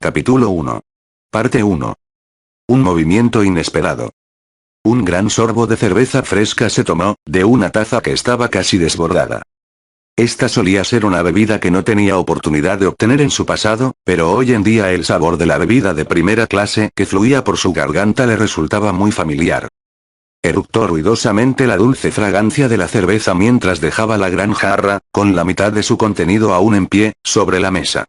Capítulo 1. Parte 1. Un movimiento inesperado. Un gran sorbo de cerveza fresca se tomó, de una taza que estaba casi desbordada. Esta solía ser una bebida que no tenía oportunidad de obtener en su pasado, pero hoy en día el sabor de la bebida de primera clase que fluía por su garganta le resultaba muy familiar. Eructó ruidosamente la dulce fragancia de la cerveza mientras dejaba la gran jarra, con la mitad de su contenido aún en pie, sobre la mesa.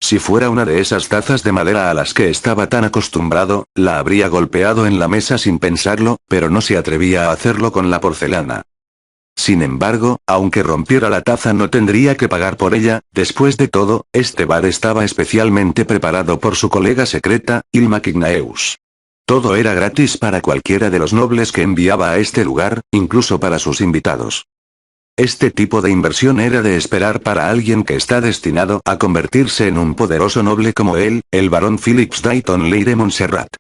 Si fuera una de esas tazas de madera a las que estaba tan acostumbrado, la habría golpeado en la mesa sin pensarlo, pero no se atrevía a hacerlo con la porcelana. Sin embargo, aunque rompiera la taza no tendría que pagar por ella. Después de todo, este bar estaba especialmente preparado por su colega secreta, Ilma Kignaeus. Todo era gratis para cualquiera de los nobles que enviaba a este lugar, incluso para sus invitados. Este tipo de inversión era de esperar para alguien que está destinado a convertirse en un poderoso noble como él, el barón Phillips Dayton Leigh Montserrat.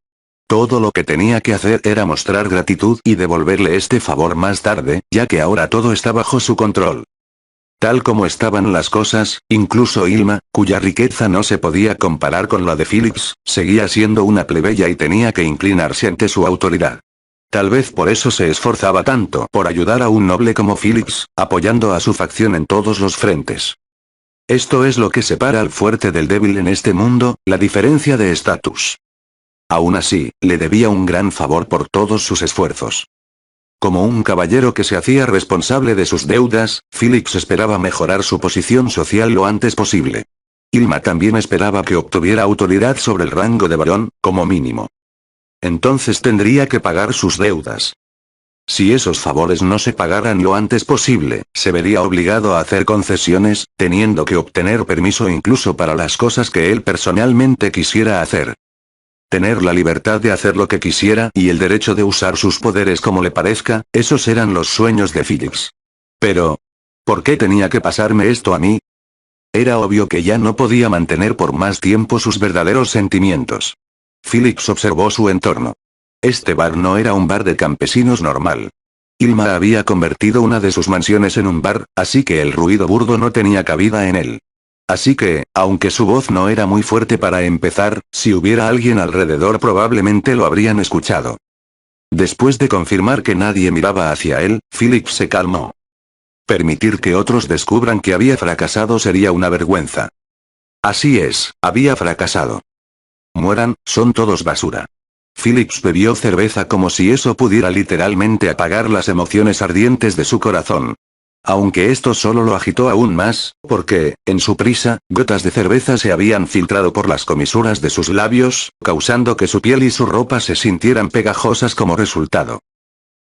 Todo lo que tenía que hacer era mostrar gratitud y devolverle este favor más tarde, ya que ahora todo está bajo su control. Tal como estaban las cosas, incluso Ilma, cuya riqueza no se podía comparar con la de Phillips, seguía siendo una plebeya y tenía que inclinarse ante su autoridad. Tal vez por eso se esforzaba tanto por ayudar a un noble como Phillips, apoyando a su facción en todos los frentes. Esto es lo que separa al fuerte del débil en este mundo, la diferencia de estatus. Aún así, le debía un gran favor por todos sus esfuerzos. Como un caballero que se hacía responsable de sus deudas, Phillips esperaba mejorar su posición social lo antes posible. Ilma también esperaba que obtuviera autoridad sobre el rango de barón, como mínimo. Entonces tendría que pagar sus deudas. Si esos favores no se pagaran lo antes posible, se vería obligado a hacer concesiones, teniendo que obtener permiso incluso para las cosas que él personalmente quisiera hacer. Tener la libertad de hacer lo que quisiera y el derecho de usar sus poderes como le parezca, esos eran los sueños de Phillips. Pero, ¿por qué tenía que pasarme esto a mí? Era obvio que ya no podía mantener por más tiempo sus verdaderos sentimientos. Phillips observó su entorno. Este bar no era un bar de campesinos normal. Ilma había convertido una de sus mansiones en un bar, así que el ruido burdo no tenía cabida en él. Así que, aunque su voz no era muy fuerte para empezar, si hubiera alguien alrededor probablemente lo habrían escuchado. Después de confirmar que nadie miraba hacia él, Phillips se calmó. Permitir que otros descubran que había fracasado sería una vergüenza. Así es, había fracasado. Mueran, son todos basura. Phillips bebió cerveza como si eso pudiera literalmente apagar las emociones ardientes de su corazón. Aunque esto solo lo agitó aún más, porque, en su prisa, gotas de cerveza se habían filtrado por las comisuras de sus labios, causando que su piel y su ropa se sintieran pegajosas como resultado.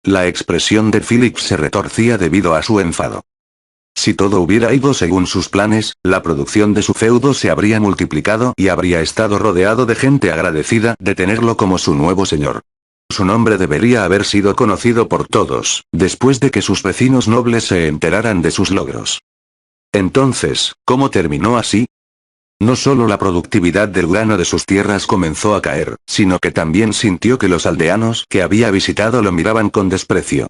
La expresión de Phillips se retorcía debido a su enfado. Si todo hubiera ido según sus planes, la producción de su feudo se habría multiplicado y habría estado rodeado de gente agradecida de tenerlo como su nuevo señor. Su nombre debería haber sido conocido por todos, después de que sus vecinos nobles se enteraran de sus logros. Entonces, ¿cómo terminó así? No solo la productividad del grano de sus tierras comenzó a caer, sino que también sintió que los aldeanos que había visitado lo miraban con desprecio.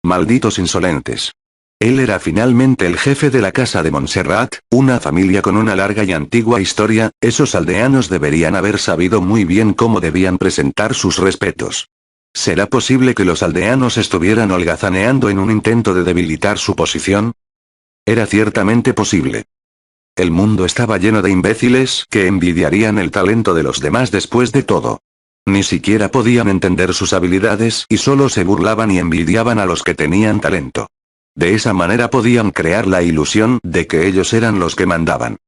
Malditos insolentes. Él era finalmente el jefe de la casa de Montserrat, una familia con una larga y antigua historia. Esos aldeanos deberían haber sabido muy bien cómo debían presentar sus respetos. ¿Será posible que los aldeanos estuvieran holgazaneando en un intento de debilitar su posición? Era ciertamente posible. El mundo estaba lleno de imbéciles que envidiarían el talento de los demás después de todo. Ni siquiera podían entender sus habilidades y solo se burlaban y envidiaban a los que tenían talento. De esa manera podían crear la ilusión de que ellos eran los que mandaban.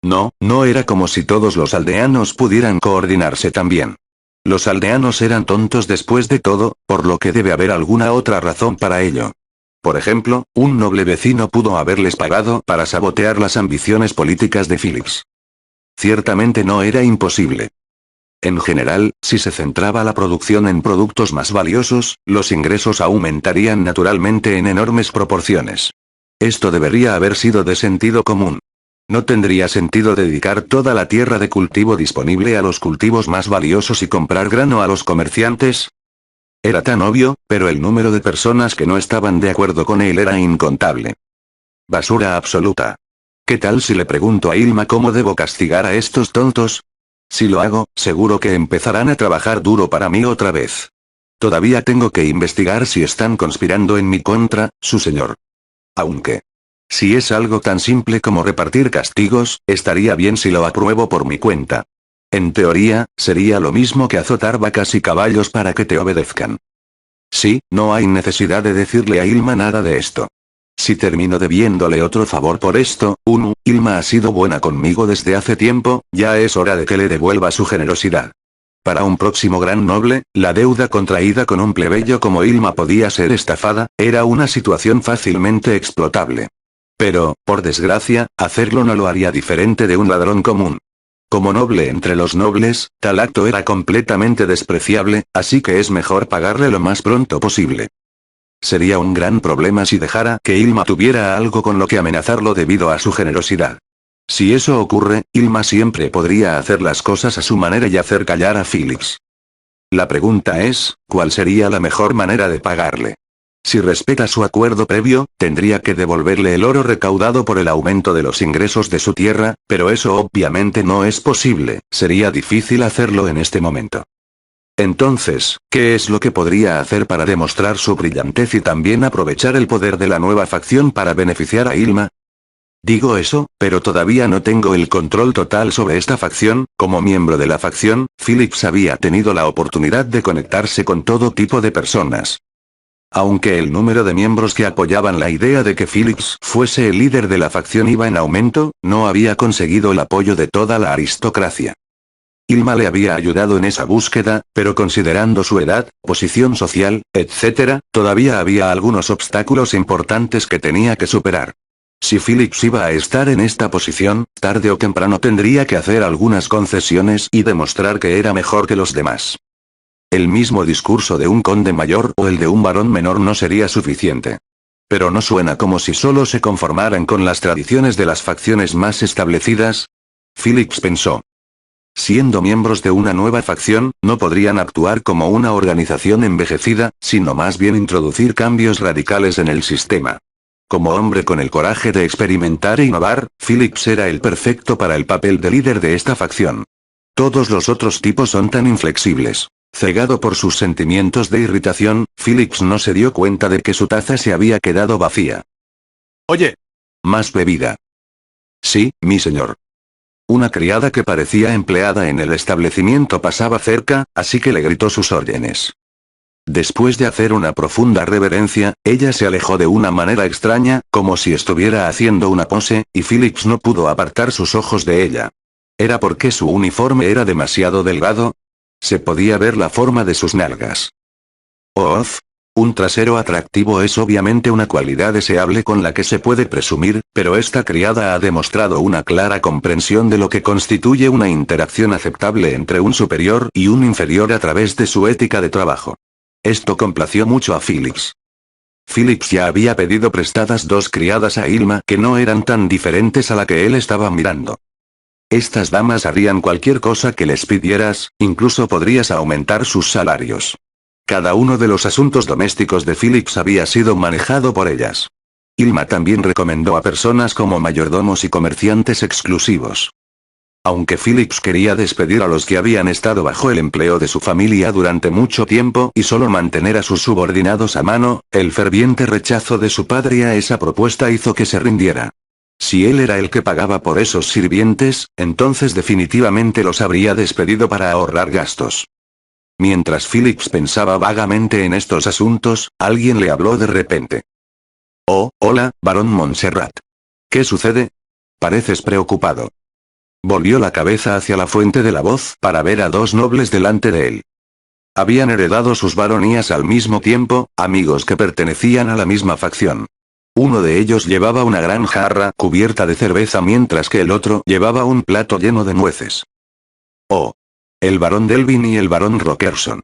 No era como si todos los aldeanos pudieran coordinarse también. Los aldeanos eran tontos después de todo, por lo que debe haber alguna otra razón para ello. Por ejemplo, un noble vecino pudo haberles pagado para sabotear las ambiciones políticas de Phillips. Ciertamente no era imposible. En general, si se centraba la producción en productos más valiosos, los ingresos aumentarían naturalmente en enormes proporciones. Esto debería haber sido de sentido común. ¿No tendría sentido dedicar toda la tierra de cultivo disponible a los cultivos más valiosos y comprar grano a los comerciantes? Era tan obvio, pero el número de personas que no estaban de acuerdo con él era incontable. Basura absoluta. ¿Qué tal si le pregunto a Ilma cómo debo castigar a estos tontos? Si lo hago, seguro que empezarán a trabajar duro para mí otra vez. Todavía tengo que investigar si están conspirando en mi contra, su señor. Aunque, si es algo tan simple como repartir castigos, estaría bien si lo apruebo por mi cuenta. En teoría, sería lo mismo que azotar vacas y caballos para que te obedezcan. Sí, no hay necesidad de decirle a Ilma nada de esto. Si termino debiéndole otro favor por esto, Ilma ha sido buena conmigo desde hace tiempo, ya es hora de que le devuelva su generosidad. Para un próximo gran noble, la deuda contraída con un plebeyo como Ilma podía ser estafada, era una situación fácilmente explotable. Pero, por desgracia, hacerlo no lo haría diferente de un ladrón común. Como noble entre los nobles, tal acto era completamente despreciable, así que es mejor pagarle lo más pronto posible. Sería un gran problema si dejara que Ilma tuviera algo con lo que amenazarlo debido a su generosidad. Si eso ocurre, Ilma siempre podría hacer las cosas a su manera y hacer callar a Phillips. La pregunta es, ¿cuál sería la mejor manera de pagarle? Si respeta su acuerdo previo, tendría que devolverle el oro recaudado por el aumento de los ingresos de su tierra, pero eso obviamente no es posible, sería difícil hacerlo en este momento. Entonces, ¿qué es lo que podría hacer para demostrar su brillantez y también aprovechar el poder de la nueva facción para beneficiar a Ilma? Digo eso, pero todavía no tengo el control total sobre esta facción. Como miembro de la facción, Phillips había tenido la oportunidad de conectarse con todo tipo de personas. Aunque el número de miembros que apoyaban la idea de que Phillips fuese el líder de la facción iba en aumento, no había conseguido el apoyo de toda la aristocracia. Ilma le había ayudado en esa búsqueda, pero considerando su edad, posición social, etc., todavía había algunos obstáculos importantes que tenía que superar. Si Phillips iba a estar en esta posición, tarde o temprano tendría que hacer algunas concesiones y demostrar que era mejor que los demás. El mismo discurso de un conde mayor o el de un varón menor no sería suficiente. Pero no suena como si solo se conformaran con las tradiciones de las facciones más establecidas. Phillips pensó. Siendo miembros de una nueva facción, no podrían actuar como una organización envejecida, sino más bien introducir cambios radicales en el sistema. Como hombre con el coraje de experimentar e innovar, Phillips era el perfecto para el papel de líder de esta facción. Todos los otros tipos son tan inflexibles. Cegado por sus sentimientos de irritación, Phillips no se dio cuenta de que su taza se había quedado vacía. Oye. ¿Más bebida? Sí, mi señor. Una criada que parecía empleada en el establecimiento pasaba cerca, así que le gritó sus órdenes. Después de hacer una profunda reverencia, ella se alejó de una manera extraña, como si estuviera haciendo una pose, y Phillips no pudo apartar sus ojos de ella. ¿Era porque su uniforme era demasiado delgado? Se podía ver la forma de sus nalgas. Un trasero atractivo es obviamente una cualidad deseable con la que se puede presumir, pero esta criada ha demostrado una clara comprensión de lo que constituye una interacción aceptable entre un superior y un inferior a través de su ética de trabajo. Esto complació mucho a Phillips. Phillips ya había pedido prestadas 2 criadas a Ilma que no eran tan diferentes a la que él estaba mirando. Estas damas harían cualquier cosa que les pidieras, incluso podrías aumentar sus salarios. Cada uno de los asuntos domésticos de Phillips había sido manejado por ellas. Ilma también recomendó a personas como mayordomos y comerciantes exclusivos. Aunque Phillips quería despedir a los que habían estado bajo el empleo de su familia durante mucho tiempo y solo mantener a sus subordinados a mano, el ferviente rechazo de su padre a esa propuesta hizo que se rindiera. Si él era el que pagaba por esos sirvientes, entonces definitivamente los habría despedido para ahorrar gastos. Mientras Phillips pensaba vagamente en estos asuntos, alguien le habló de repente. Oh, hola, barón Montserrat. ¿Qué sucede? Pareces preocupado. Volvió la cabeza hacia la fuente de la voz para ver a 2 nobles delante de él. Habían heredado sus baronías al mismo tiempo, amigos que pertenecían a la misma facción. Uno de ellos llevaba una gran jarra cubierta de cerveza mientras que el otro llevaba un plato lleno de nueces. Oh. El barón Delvin y el barón Rockerson.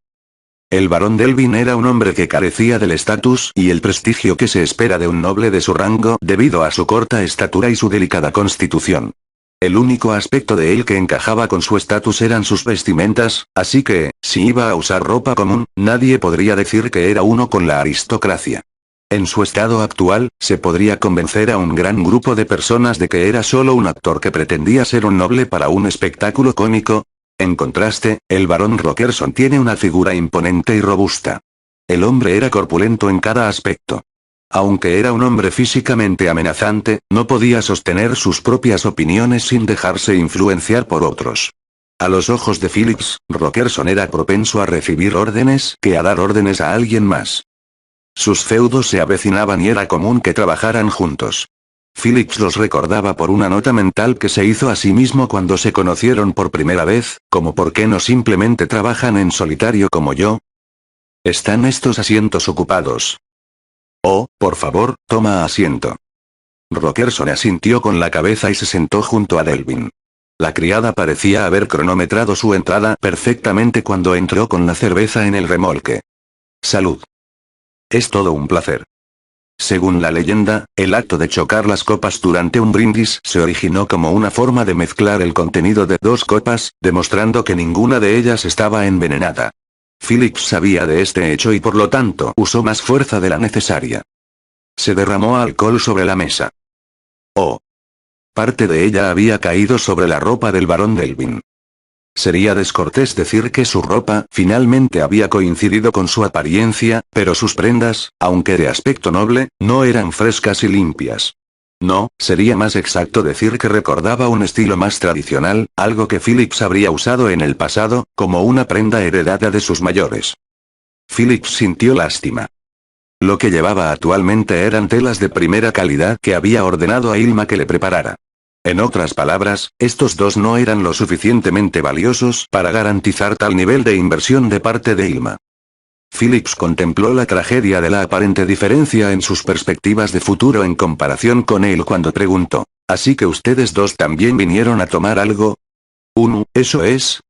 El barón Delvin era un hombre que carecía del estatus y el prestigio que se espera de un noble de su rango debido a su corta estatura y su delicada constitución. El único aspecto de él que encajaba con su estatus eran sus vestimentas, así que, si iba a usar ropa común, nadie podría decir que era uno con la aristocracia. En su estado actual, se podría convencer a un gran grupo de personas de que era solo un actor que pretendía ser un noble para un espectáculo cómico. En contraste, el barón Rockerson tiene una figura imponente y robusta. El hombre era corpulento en cada aspecto. Aunque era un hombre físicamente amenazante, no podía sostener sus propias opiniones sin dejarse influenciar por otros. A los ojos de Phillips, Rockerson era propenso a recibir órdenes que a dar órdenes a alguien más. Sus feudos se avecinaban y era común que trabajaran juntos. Phillips los recordaba por una nota mental que se hizo a sí mismo cuando se conocieron por primera vez, como ¿por qué no simplemente trabajan en solitario como yo? ¿Están estos asientos ocupados? Oh, por favor, toma asiento. Rockerson asintió con la cabeza y se sentó junto a Delvin. La criada parecía haber cronometrado su entrada perfectamente cuando entró con la cerveza en el remolque. Salud. Es todo un placer. Según la leyenda, el acto de chocar las copas durante un brindis se originó como una forma de mezclar el contenido de dos copas, demostrando que ninguna de ellas estaba envenenada. Phillips sabía de este hecho y por lo tanto usó más fuerza de la necesaria. Se derramó alcohol sobre la mesa. Oh. Parte de ella había caído sobre la ropa del barón Delvin. Sería descortés decir que su ropa finalmente había coincidido con su apariencia, pero sus prendas, aunque de aspecto noble, no eran frescas y limpias. No, sería más exacto decir que recordaba un estilo más tradicional, algo que Phillips habría usado en el pasado, como una prenda heredada de sus mayores. Phillips sintió lástima. Lo que llevaba actualmente eran telas de primera calidad que había ordenado a Ilma que le preparara. En otras palabras, estos dos no eran lo suficientemente valiosos para garantizar tal nivel de inversión de parte de Ilma. Phillips contempló la tragedia de la aparente diferencia en sus perspectivas de futuro en comparación con él cuando preguntó, ¿así que ustedes dos también vinieron a tomar algo? Eso es.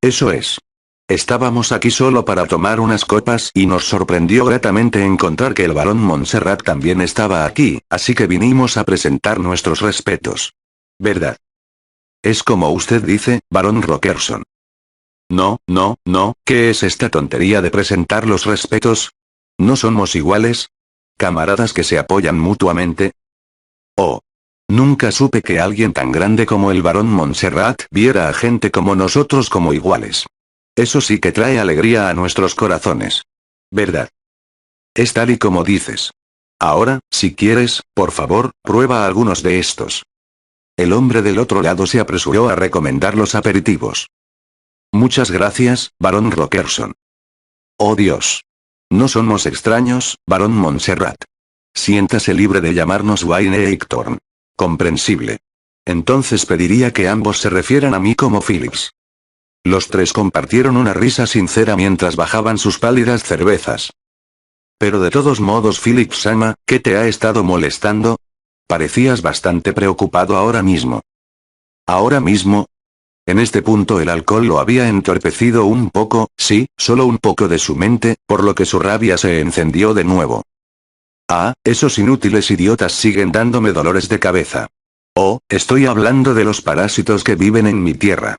Estábamos aquí solo para tomar unas copas y nos sorprendió gratamente encontrar que el barón Montserrat también estaba aquí, así que vinimos a presentar nuestros respetos. ¿Verdad? Es como usted dice, barón Rockerson. No, ¿qué es esta tontería de presentar los respetos? ¿No somos iguales? ¿Camaradas que se apoyan mutuamente? Oh. Nunca supe que alguien tan grande como el barón Montserrat viera a gente como nosotros como iguales. Eso sí que trae alegría a nuestros corazones. ¿Verdad? Es tal y como dices. Ahora, si quieres, por favor, prueba algunos de estos. El hombre del otro lado se apresuró a recomendar los aperitivos. Muchas gracias, barón Rockerson. Oh Dios. No somos extraños, barón Montserrat. Siéntase libre de llamarnos Wayne Eichthorn. Comprensible. Entonces pediría que ambos se refieran a mí como Phillips. Los tres compartieron una risa sincera mientras bajaban sus pálidas cervezas. Pero de todos modos Phillips-sama, ¿qué te ha estado molestando? Parecías bastante preocupado ahora mismo. ¿Ahora mismo? En este punto el alcohol lo había entorpecido un poco, sí, solo un poco de su mente, por lo que su rabia se encendió de nuevo. Ah, esos inútiles idiotas siguen dándome dolores de cabeza. Oh, estoy hablando de los parásitos que viven en mi tierra.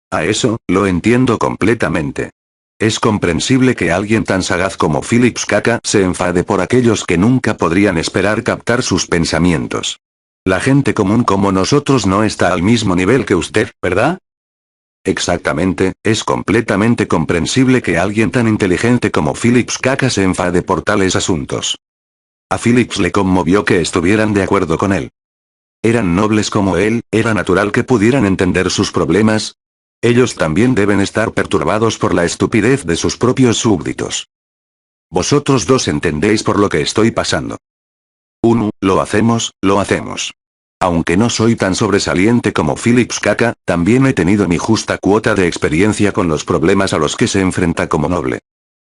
A eso, lo entiendo completamente. Es comprensible que alguien tan sagaz como Phillips Caca se enfade por aquellos que nunca podrían esperar captar sus pensamientos. La gente común como nosotros no está al mismo nivel que usted, ¿verdad? Exactamente, es completamente comprensible que alguien tan inteligente como Phillips Caca se enfade por tales asuntos. A Phillips le conmovió que estuvieran de acuerdo con él. Eran nobles como él, era natural que pudieran entender sus problemas. Ellos también deben estar perturbados por la estupidez de sus propios súbditos. Vosotros dos entendéis por lo que estoy pasando. Lo hacemos. Aunque no soy tan sobresaliente como Phillips Caca, también he tenido mi justa cuota de experiencia con los problemas a los que se enfrenta como noble.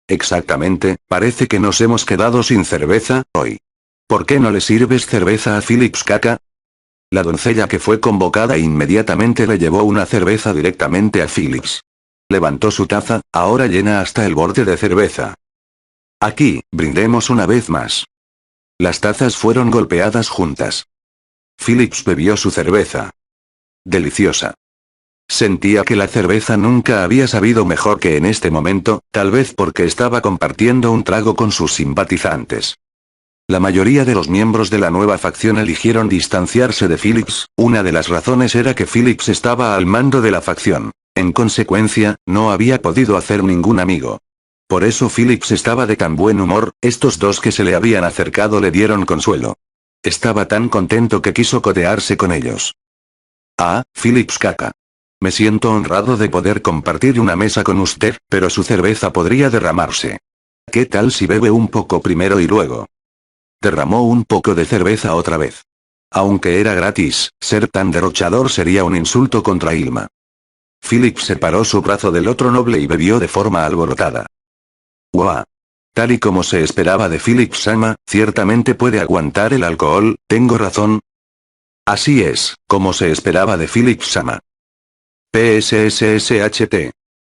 Exactamente, parece que nos hemos quedado sin cerveza, hoy. ¿Por qué no le sirves cerveza a Phillips Caca? La doncella que fue convocada inmediatamente le llevó una cerveza directamente a Phillips. Levantó su taza, ahora llena hasta el borde de cerveza. Aquí, brindemos una vez más. Las tazas fueron golpeadas juntas. Phillips bebió su cerveza. Deliciosa. Sentía que la cerveza nunca había sabido mejor que en este momento, tal vez porque estaba compartiendo un trago con sus simpatizantes. La mayoría de los miembros de la nueva facción eligieron distanciarse de Phillips, una de las razones era que Phillips estaba al mando de la facción. En consecuencia, no había podido hacer ningún amigo. Por eso Phillips estaba de tan buen humor, estos dos que se le habían acercado le dieron consuelo. Estaba tan contento que quiso codearse con ellos. Ah, Phillips caca. Me siento honrado de poder compartir una mesa con usted, pero su cerveza podría derramarse. ¿Qué tal si bebe un poco primero y luego? Derramó un poco de cerveza otra vez. Aunque era gratis, ser tan derrochador sería un insulto contra Ilma. Phillips separó su brazo del otro noble y bebió de forma alborotada. ¡Guau! Tal y como se esperaba de Phillips-sama, ciertamente puede aguantar el alcohol, ¿tengo razón? Así es, como se esperaba de Phillips-sama. PSSSHT.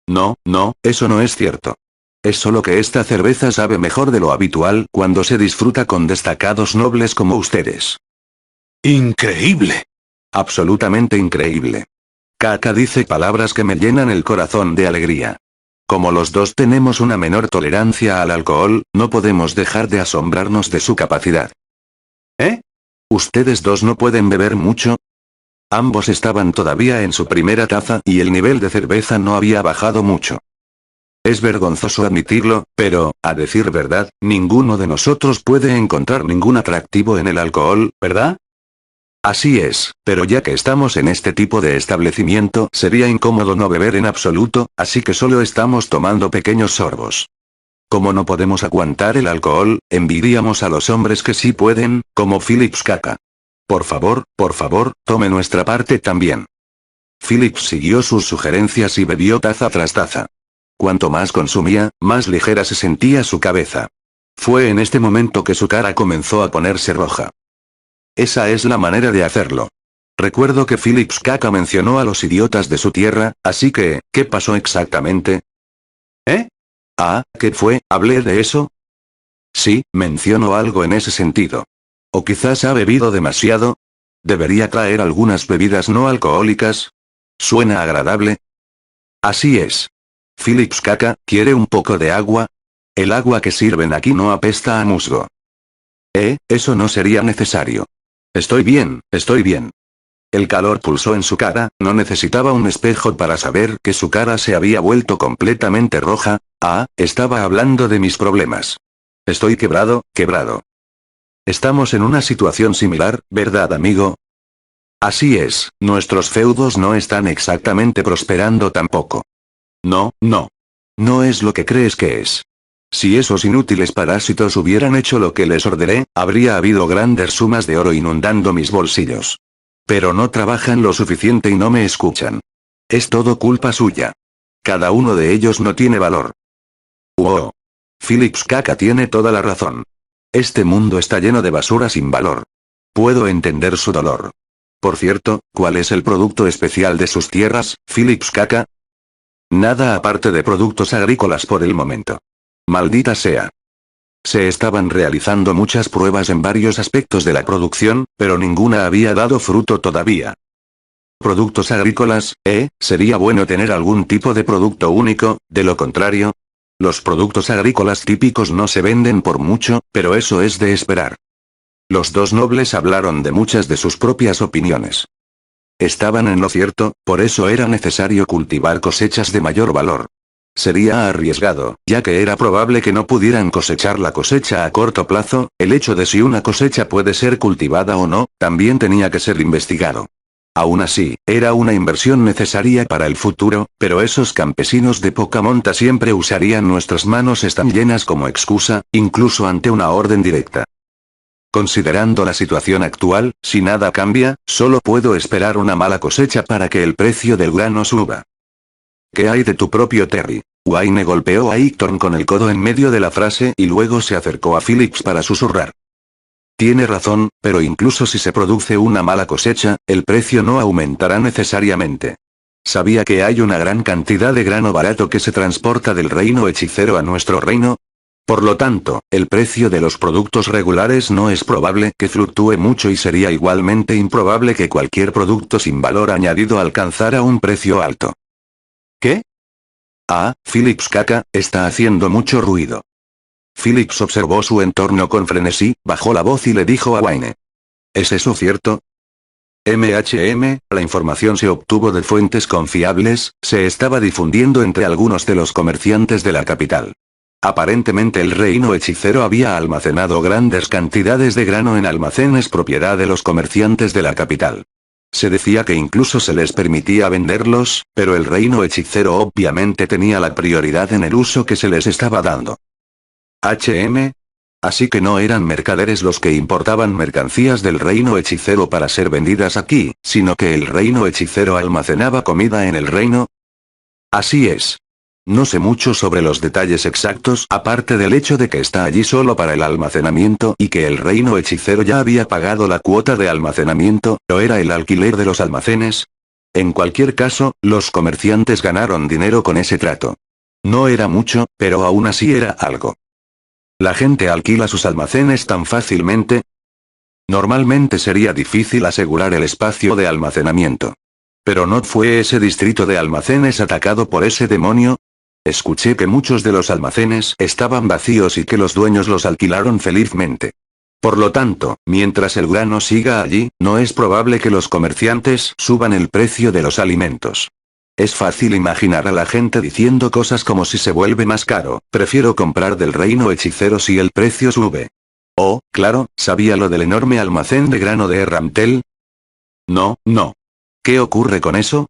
No, eso no es cierto. Es solo que esta cerveza sabe mejor de lo habitual cuando se disfruta con destacados nobles como ustedes. ¡Increíble! Absolutamente increíble. Kaka dice palabras que me llenan el corazón de alegría. Como los dos tenemos una menor tolerancia al alcohol, no podemos dejar de asombrarnos de su capacidad. ¿Eh? ¿Ustedes dos no pueden beber mucho? Ambos estaban todavía en su primera taza y el nivel de cerveza no había bajado mucho. Es vergonzoso admitirlo, pero, a decir verdad, ninguno de nosotros puede encontrar ningún atractivo en el alcohol, ¿verdad? Así es, pero ya que estamos en este tipo de establecimiento, sería incómodo no beber en absoluto, así que solo estamos tomando pequeños sorbos. Como no podemos aguantar el alcohol, envidiamos a los hombres que sí pueden, como Phillips caca. Por favor, tome nuestra parte también. Phillips siguió sus sugerencias y bebió taza tras taza. Cuanto más consumía, más ligera se sentía su cabeza. Fue en este momento que su cara comenzó a ponerse roja. Esa es la manera de hacerlo. Recuerdo que Phillips caca mencionó a los idiotas de su tierra, así que, ¿qué pasó exactamente? ¿Eh? Ah, ¿qué fue? ¿Hablé de eso? Sí, mencionó algo en ese sentido. ¿O quizás ha bebido demasiado? ¿Debería traer algunas bebidas no alcohólicas? ¿Suena agradable? Así es. Phillips caca, ¿quiere un poco de agua? El agua que sirven aquí no apesta a musgo. Eso no sería necesario. Estoy bien. El calor pulsó en su cara, no necesitaba un espejo para saber que su cara se había vuelto completamente roja. Estaba hablando de mis problemas. Estoy quebrado. Estamos en una situación similar, ¿verdad, amigo? Así es, nuestros feudos no están exactamente prosperando tampoco. No. No es lo que crees que es. Si esos inútiles parásitos hubieran hecho lo que les ordené, habría habido grandes sumas de oro inundando mis bolsillos. Pero no trabajan lo suficiente y no me escuchan. Es todo culpa suya. Cada uno de ellos no tiene valor. Wow. Phillips caca tiene toda la razón. Este mundo está lleno de basura sin valor. Puedo entender su dolor. Por cierto, ¿cuál es el producto especial de sus tierras, Phillips caca? Nada aparte de productos agrícolas por el momento. Maldita sea. Se estaban realizando muchas pruebas en varios aspectos de la producción, pero ninguna había dado fruto todavía. Productos agrícolas, sería bueno tener algún tipo de producto único, de lo contrario. Los productos agrícolas típicos no se venden por mucho, pero eso es de esperar. Los dos nobles hablaron de muchas de sus propias opiniones. Estaban en lo cierto, por eso era necesario cultivar cosechas de mayor valor. Sería arriesgado, ya que era probable que no pudieran cosechar la cosecha a corto plazo, el hecho de si una cosecha puede ser cultivada o no, también tenía que ser investigado. Aún así, era una inversión necesaria para el futuro, pero esos campesinos de poca monta siempre usarían nuestras manos están llenas como excusa, incluso ante una orden directa. Considerando la situación actual, si nada cambia, solo puedo esperar una mala cosecha para que el precio del grano suba. ¿Qué hay de tu propio Terry? Wayne golpeó a Hector con el codo en medio de la frase y luego se acercó a Phillips para susurrar. Tiene razón, pero incluso si se produce una mala cosecha, el precio no aumentará necesariamente. ¿Sabía que hay una gran cantidad de grano barato que se transporta del reino hechicero a nuestro reino? Por lo tanto, el precio de los productos regulares no es probable que fluctúe mucho y sería igualmente improbable que cualquier producto sin valor añadido alcanzara un precio alto. ¿Qué? Phillips caca, está haciendo mucho ruido. Phillips observó su entorno con frenesí, bajó la voz y le dijo a Wayne. ¿Es eso cierto? La información se obtuvo de fuentes confiables, se estaba difundiendo entre algunos de los comerciantes de la capital. Aparentemente el reino hechicero había almacenado grandes cantidades de grano en almacenes propiedad de los comerciantes de la capital. Se decía que incluso se les permitía venderlos, pero el reino hechicero obviamente tenía la prioridad en el uso que se les estaba dando. Así que no eran mercaderes los que importaban mercancías del reino hechicero para ser vendidas aquí, sino que el reino hechicero almacenaba comida en el reino. Así es. No sé mucho sobre los detalles exactos, aparte del hecho de que está allí solo para el almacenamiento y que el reino hechicero ya había pagado la cuota de almacenamiento, o era el alquiler de los almacenes. En cualquier caso, los comerciantes ganaron dinero con ese trato. No era mucho, pero aún así era algo. ¿La gente alquila sus almacenes tan fácilmente? Normalmente sería difícil asegurar el espacio de almacenamiento. Pero ¿no fue ese distrito de almacenes atacado por ese demonio? Escuché que muchos de los almacenes estaban vacíos y que los dueños los alquilaron felizmente. Por lo tanto, mientras el grano siga allí, no es probable que los comerciantes suban el precio de los alimentos. Es fácil imaginar a la gente diciendo cosas como si se vuelve más caro, prefiero comprar del reino hechicero si el precio sube. Oh, claro, ¿sabía lo del enorme almacén de grano de Ramtel? No. ¿Qué ocurre con eso?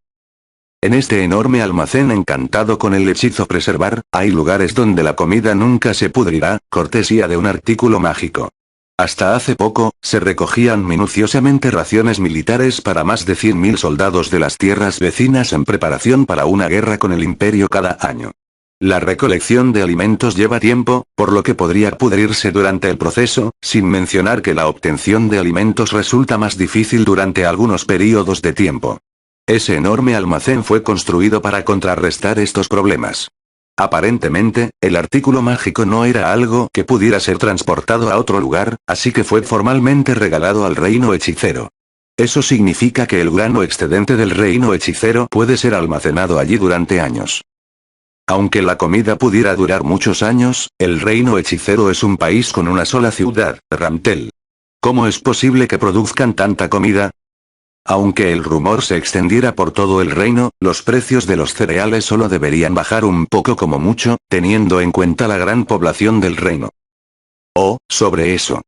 En este enorme almacén encantado con el hechizo preservar, hay lugares donde la comida nunca se pudrirá, cortesía de un artículo mágico. Hasta hace poco, se recogían minuciosamente raciones militares para más de 100.000 soldados de las tierras vecinas en preparación para una guerra con el imperio cada año. La recolección de alimentos lleva tiempo, por lo que podría pudrirse durante el proceso, sin mencionar que la obtención de alimentos resulta más difícil durante algunos períodos de tiempo. Ese enorme almacén fue construido para contrarrestar estos problemas. Aparentemente, el artículo mágico no era algo que pudiera ser transportado a otro lugar, así que fue formalmente regalado al reino hechicero. Eso significa que el grano excedente del reino hechicero puede ser almacenado allí durante años. Aunque la comida pudiera durar muchos años, el reino hechicero es un país con una sola ciudad, Ramtel. ¿Cómo es posible que produzcan tanta comida? Aunque el rumor se extendiera por todo el reino, los precios de los cereales solo deberían bajar un poco como mucho, teniendo en cuenta la gran población del reino. Oh, sobre eso.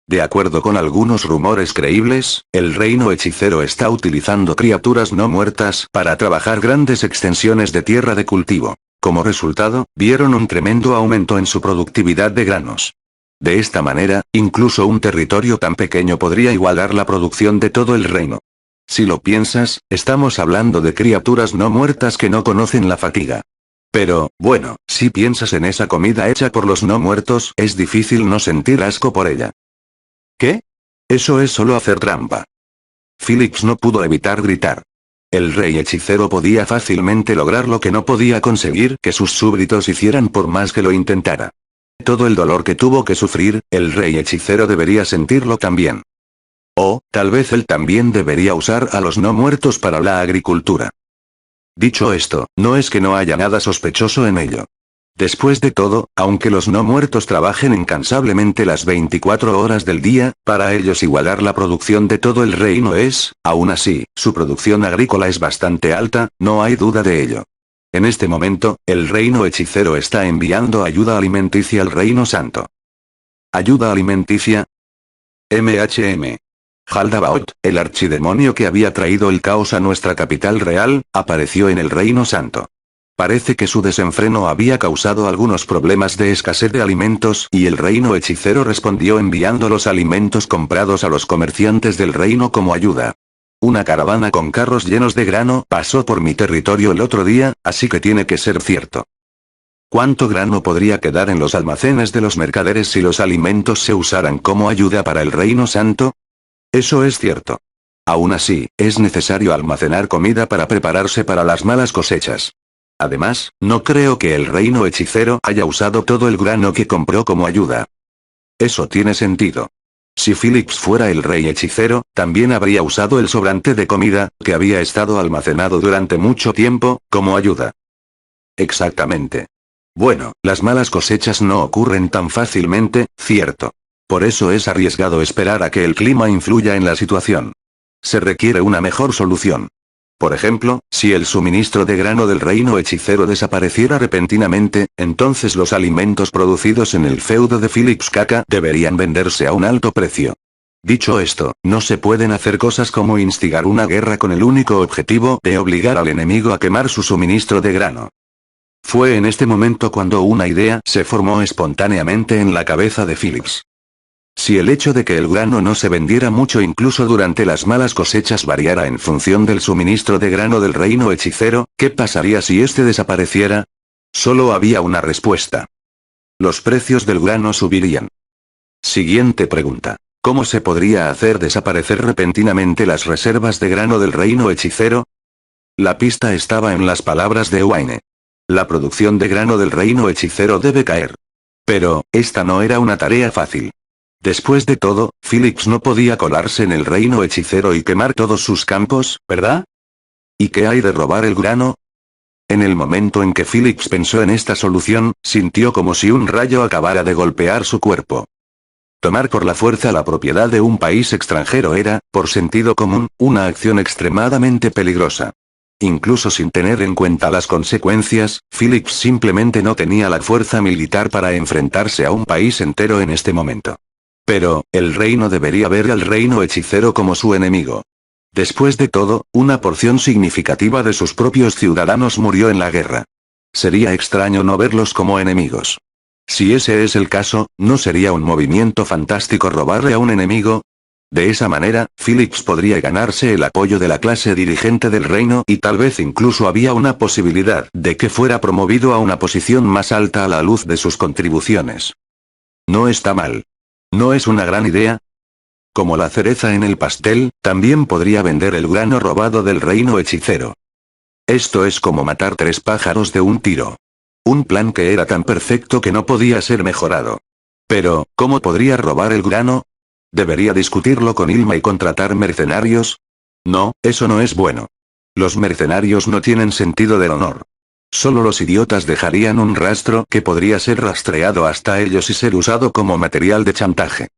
De acuerdo con algunos rumores creíbles, el reino hechicero está utilizando criaturas no muertas para trabajar grandes extensiones de tierra de cultivo. Como resultado, vieron un tremendo aumento en su productividad de granos. De esta manera, incluso un territorio tan pequeño podría igualar la producción de todo el reino. Si lo piensas, estamos hablando de criaturas no muertas que no conocen la fatiga. Pero, bueno, si piensas en esa comida hecha por los no muertos, es difícil no sentir asco por ella. ¿Qué? Eso es solo hacer trampa. Phillips no pudo evitar gritar. El rey hechicero podía fácilmente lograr lo que no podía conseguir que sus súbditos hicieran por más que lo intentara. Todo el dolor que tuvo que sufrir, el rey hechicero debería sentirlo también. O, tal vez él también debería usar a los no muertos para la agricultura. Dicho esto, no es que no haya nada sospechoso en ello. Después de todo, aunque los no muertos trabajen incansablemente las 24 horas del día, para ellos igualar la producción de todo el reino es, aún así, su producción agrícola es bastante alta, no hay duda de ello. En este momento, el reino hechicero está enviando ayuda alimenticia al reino santo. ¿Ayuda alimenticia? Haldabaoth, el archidemonio que había traído el caos a nuestra capital real, apareció en el reino santo. Parece que su desenfreno había causado algunos problemas de escasez de alimentos y el reino hechicero respondió enviando los alimentos comprados a los comerciantes del reino como ayuda. Una caravana con carros llenos de grano pasó por mi territorio el otro día, así que tiene que ser cierto. ¿Cuánto grano podría quedar en los almacenes de los mercaderes si los alimentos se usaran como ayuda para el reino santo? Eso es cierto. Aún así, es necesario almacenar comida para prepararse para las malas cosechas. Además, no creo que el reino hechicero haya usado todo el grano que compró como ayuda. Eso tiene sentido. Si Phillips fuera el rey hechicero, también habría usado el sobrante de comida, que había estado almacenado durante mucho tiempo, como ayuda. Exactamente. Bueno, las malas cosechas no ocurren tan fácilmente, cierto. Por eso es arriesgado esperar a que el clima influya en la situación. Se requiere una mejor solución. Por ejemplo, si el suministro de grano del reino hechicero desapareciera repentinamente, entonces los alimentos producidos en el feudo de Phillips Caca deberían venderse a un alto precio. Dicho esto, no se pueden hacer cosas como instigar una guerra con el único objetivo de obligar al enemigo a quemar su suministro de grano. Fue en este momento cuando una idea se formó espontáneamente en la cabeza de Phillips. Si el hecho de que el grano no se vendiera mucho incluso durante las malas cosechas variara en función del suministro de grano del reino hechicero, ¿qué pasaría si este desapareciera? Solo había una respuesta. Los precios del grano subirían. Siguiente pregunta. ¿Cómo se podría hacer desaparecer repentinamente las reservas de grano del reino hechicero? La pista estaba en las palabras de Wayne. La producción de grano del reino hechicero debe caer. Pero, esta no era una tarea fácil. Después de todo, Phillips no podía colarse en el reino hechicero y quemar todos sus campos, ¿verdad? ¿Y qué hay de robar el grano? En el momento en que Phillips pensó en esta solución, sintió como si un rayo acabara de golpear su cuerpo. Tomar por la fuerza la propiedad de un país extranjero era, por sentido común, una acción extremadamente peligrosa. Incluso sin tener en cuenta las consecuencias, Phillips simplemente no tenía la fuerza militar para enfrentarse a un país entero en este momento. Pero, el reino debería ver al reino hechicero como su enemigo. Después de todo, una porción significativa de sus propios ciudadanos murió en la guerra. Sería extraño no verlos como enemigos. Si ese es el caso, ¿no sería un movimiento fantástico robarle a un enemigo? De esa manera, Phillips podría ganarse el apoyo de la clase dirigente del reino y tal vez incluso había una posibilidad de que fuera promovido a una posición más alta a la luz de sus contribuciones. No está mal. ¿No es una gran idea? Como la cereza en el pastel, también podría vender el grano robado del reino hechicero. Esto es como matar 3 pájaros de un tiro. Un plan que era tan perfecto que no podía ser mejorado. Pero, ¿cómo podría robar el grano? ¿Debería discutirlo con Ilma y contratar mercenarios? No, eso no es bueno. Los mercenarios no tienen sentido del honor. Solo los idiotas dejarían un rastro que podría ser rastreado hasta ellos y ser usado como material de chantaje.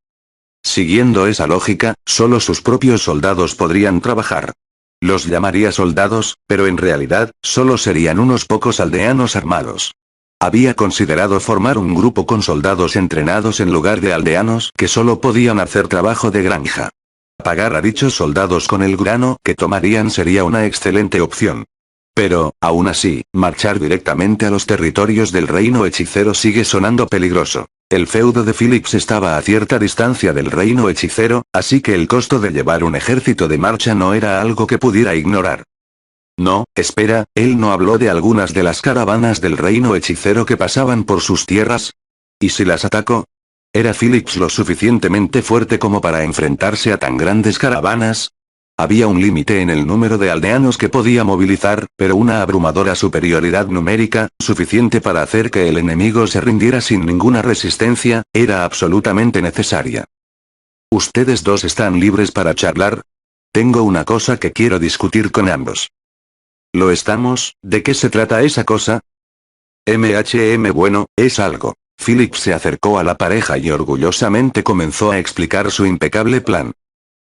Siguiendo esa lógica, solo sus propios soldados podrían trabajar. Los llamaría soldados, pero en realidad, solo serían unos pocos aldeanos armados. Había considerado formar un grupo con soldados entrenados en lugar de aldeanos que solo podían hacer trabajo de granja. Pagar a dichos soldados con el grano que tomarían sería una excelente opción. Pero, aún así, marchar directamente a los territorios del reino hechicero sigue sonando peligroso. El feudo de Phillips estaba a cierta distancia del reino hechicero, así que el costo de llevar un ejército de marcha no era algo que pudiera ignorar. No, espera, ¿él no habló de algunas de las caravanas del reino hechicero que pasaban por sus tierras? ¿Y si las atacó? ¿Era Phillips lo suficientemente fuerte como para enfrentarse a tan grandes caravanas? Había un límite en el número de aldeanos que podía movilizar, pero una abrumadora superioridad numérica, suficiente para hacer que el enemigo se rindiera sin ninguna resistencia, era absolutamente necesaria. ¿Ustedes dos están libres para charlar? Tengo una cosa que quiero discutir con ambos. ¿Lo estamos? ¿De qué se trata esa cosa? Bueno, es algo. Phillips se acercó a la pareja y orgullosamente comenzó a explicar su impecable plan.